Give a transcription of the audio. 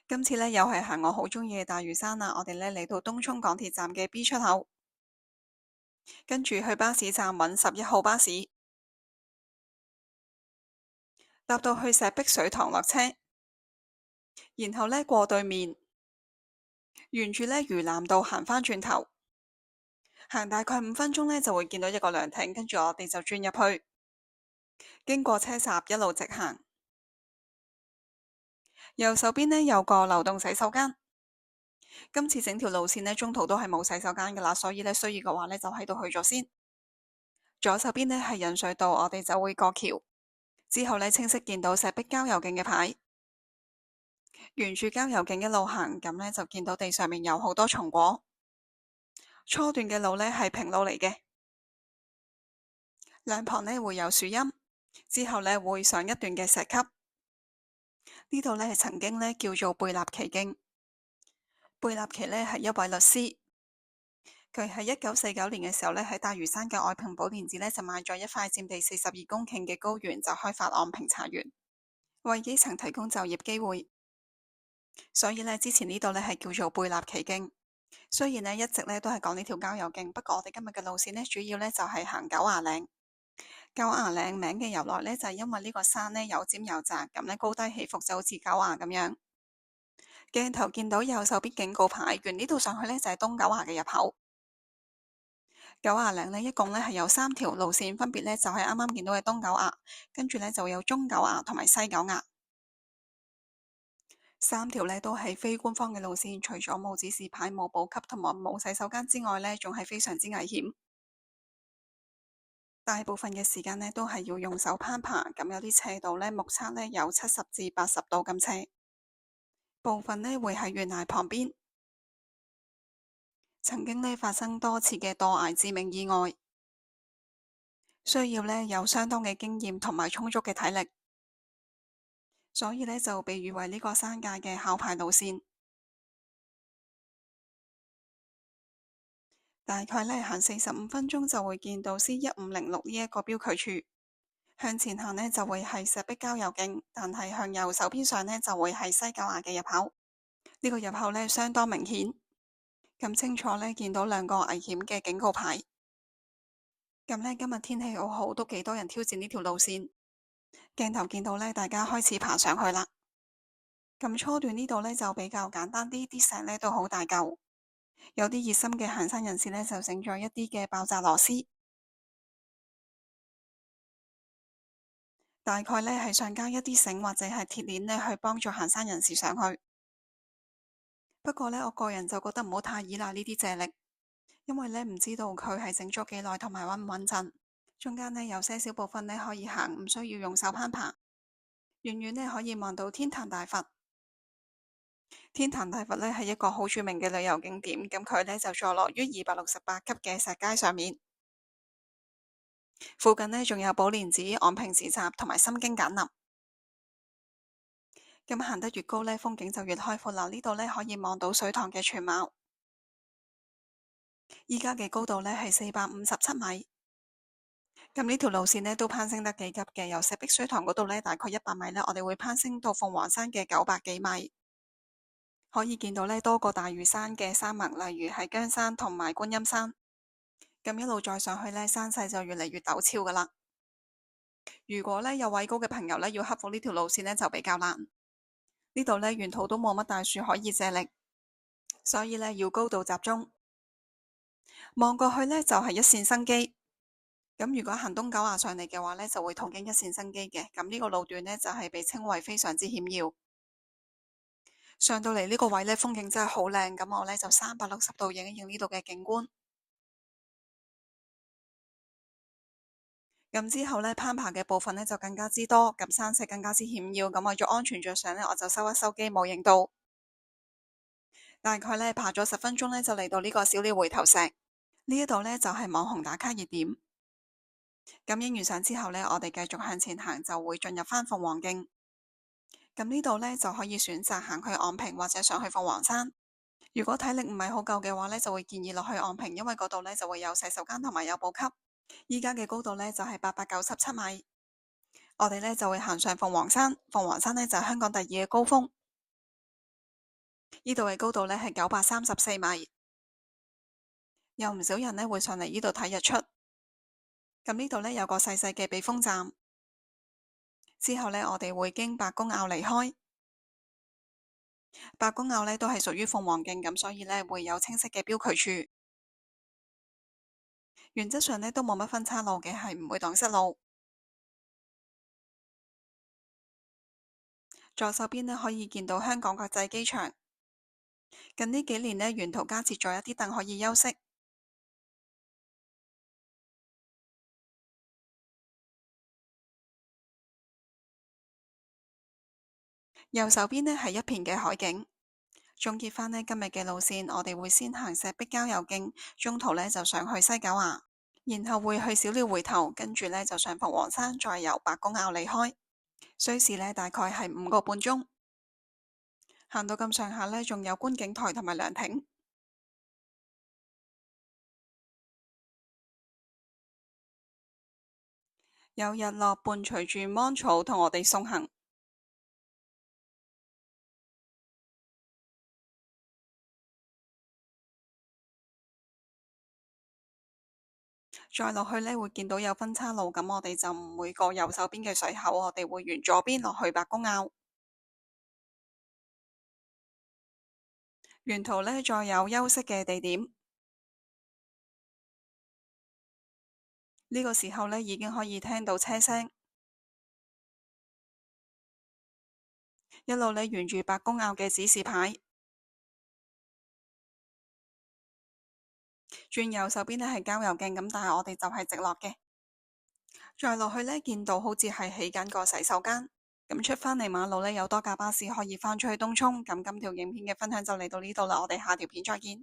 今次咧又係行我好中意嘅大嶼山啦，我哋咧嚟到東涌港鐵站嘅 B 出口，跟住去巴士站揾11號巴士，搭到去石壁水塘落車，然後咧過對面，沿住咧嶼南道行返轉頭，行大概5分鐘咧就會見到一個涼亭，跟住我哋就轉入去，經過車閘一路直行，右手邊呢有個流動洗手間。今次整條路線呢，中途都係冇洗手間噶啦，所以呢，需要嘅話呢，就喺度去咗先。左手邊呢係引水道，我哋就會過橋，之後呢，清晰見到石壁郊遊徑嘅牌，沿住郊遊徑一路行，咁呢，就見到地上面有好多松果。初段嘅路呢係平路嚟嘅，兩旁呢會有樹蔭，之後呢會上一段嘅石級。呢度呢係曾經呢叫做貝納祺徑。貝納祺呢係一位律師。佢喺1949年嘅時候咧，喺大嶼山嘅愛平寶蓮寺咧就買咗一塊佔地42公頃嘅高原，就開發昂坪茶園，為基層提供就業機會。所以咧，之前呢度咧係叫做貝納祺徑。雖然咧一直咧都係講呢條郊遊徑，不過我哋今日嘅路線咧主要咧就係行狗牙嶺。狗牙嶺名嘅由來咧就係因為呢個山咧有尖有窄，咁咧高低起伏就好似狗牙咁樣。鏡頭見到右手邊警告牌，沿呢度上去咧就係東狗牙嘅入口。狗牙嶺呢，一共咧係有3條路線，分別咧就係啱啱見到嘅東狗牙，跟住咧就有中狗牙同埋西狗牙。3條咧都係非官方嘅路線，除咗冇指示牌、冇補給同埋冇洗手間之外咧，仲係非常之危險。大部分嘅時間咧都係要用手攀爬，咁有啲斜度咧目測咧有70至80度咁斜，部分咧會喺懸崖旁邊。曾經呢發生多次嘅墮崖致命意外，需要呢有相當嘅經驗同埋充足嘅體力，所以呢就被譽為呢個山界嘅考牌路線。大概呢行45分鐘就會見到 C1506 呢一個標距處，向前行呢就會係石壁郊遊徑，但係向右手邊上呢就會係西狗牙嘅入口。呢個入口呢相當明顯，咁清楚呢見到2個危險嘅警告牌。咁呢今日天氣好好，都幾多人挑戰呢條路線。鏡頭見到呢，大家開始爬上去啦。咁初段呢度呢就比較簡單啲，啲石呢都好大嚿。有啲熱心嘅行山人士呢就整咗一啲嘅爆炸螺絲，大概呢係想加一啲繩或者係鐵鏈呢去幫助行山人士上去。不過呢，我個人就覺得唔好太依賴呢啲借力，因為呢唔知道佢係整咗幾耐同埋穩唔穩陣。中間呢有些少部分呢可以行，唔需要用手攀爬。遠遠呢可以望到天壇大佛。天壇大佛呢係一個好著名嘅旅遊景點，咁佢呢就坐落於268級嘅石階上面。附近呢仲有寶蓮寺、昂坪市集同埋心經簡林。咁行得越高呢，風景就越開闊啦。呢度呢可以望到水塘嘅全貌。依家嘅高度呢係457米。咁呢條路線呢都攀升得幾急嘅，由石壁水塘嗰度呢大概100米呢，我哋會攀升到鳳凰山嘅900幾米。可以見到呢多個大嶼山嘅山脈，例如係姜山同埋觀音山。咁一路再上去呢，山勢就越嚟越陡峭噶啦。如果呢有畏高嘅朋友呢，要克服呢條路線呢，就比較難。呢度呢沿途都冇乜大樹可以借力，所以呢要高度集中。望過去呢，就係一線生機。咁如果行東狗牙上嚟嘅話呢，就會途經一線生機嘅。咁呢個路段呢，就係被稱為非常之險要。上到嚟呢個位呢，風景真係好靚，咁我呢就360度影一影呢度嘅景觀。咁之後呢，攀爬嘅部分呢就更加之多，咁山勢更加之險要，咁為咗安全着想呢，我就收一收機冇影到。大概呢，爬咗10分鐘呢，就嚟到呢個小鳥回頭石，呢一度呢，就係網紅打卡熱點。咁影完相之後呢，我哋繼續向前行，就會進入返鳳凰徑。咁呢度呢，就可以選擇行去昂坪或者上去鳳凰山。如果體力唔係好夠嘅話呢，就會建議落去昂坪，因為嗰度呢就會有洗手間同埋有補給。依家嘅高度呢，就係897米。我哋呢就會行上鳳凰山，鳳凰山呢就係香港第2嘅高峰。呢度嘅高度呢係934米，有唔少人呢會上嚟呢度睇日出。咁呢度呢有個細細嘅避風站，之後呢，我哋會經白公坳離開。白公坳呢都係屬於鳳凰徑，咁所以呢會有清晰嘅標距處。原則上呢都冇乜分岔路嘅，係唔會蕩失路。左手邊呢可以見到香港國際機場。近呢幾年呢，沿途加設咗一啲凳可以休息。右手邊呢係一片嘅海景。總結返呢今日嘅路線，我哋會先行石壁郊遊徑，中途呢就上去西九牙，然後會去小鳥回頭，跟住呢就上鳳凰山，再由白公坳離開。需時呢大概係5個半鐘。行到咁上下呢，仲有觀景台同埋涼亭。有日落伴隨住芒草同我哋送行。再落去呢，會見到有分岔路，咁我哋就唔會過右手邊嘅水口，我哋會沿左邊落去白公坳。沿途呢，再有休息嘅地點。呢個時候呢，已經可以聽到車聲。一路呢，沿住白公坳嘅指示牌，轉右手邊呢係郊遊徑，咁但係我哋就係直落嘅。再落去呢，見到好似係起緊個洗手間。咁出返嚟馬路呢，有多架巴士可以返出去東涌。咁今條影片嘅分享就嚟到呢度啦，我哋下條片再見。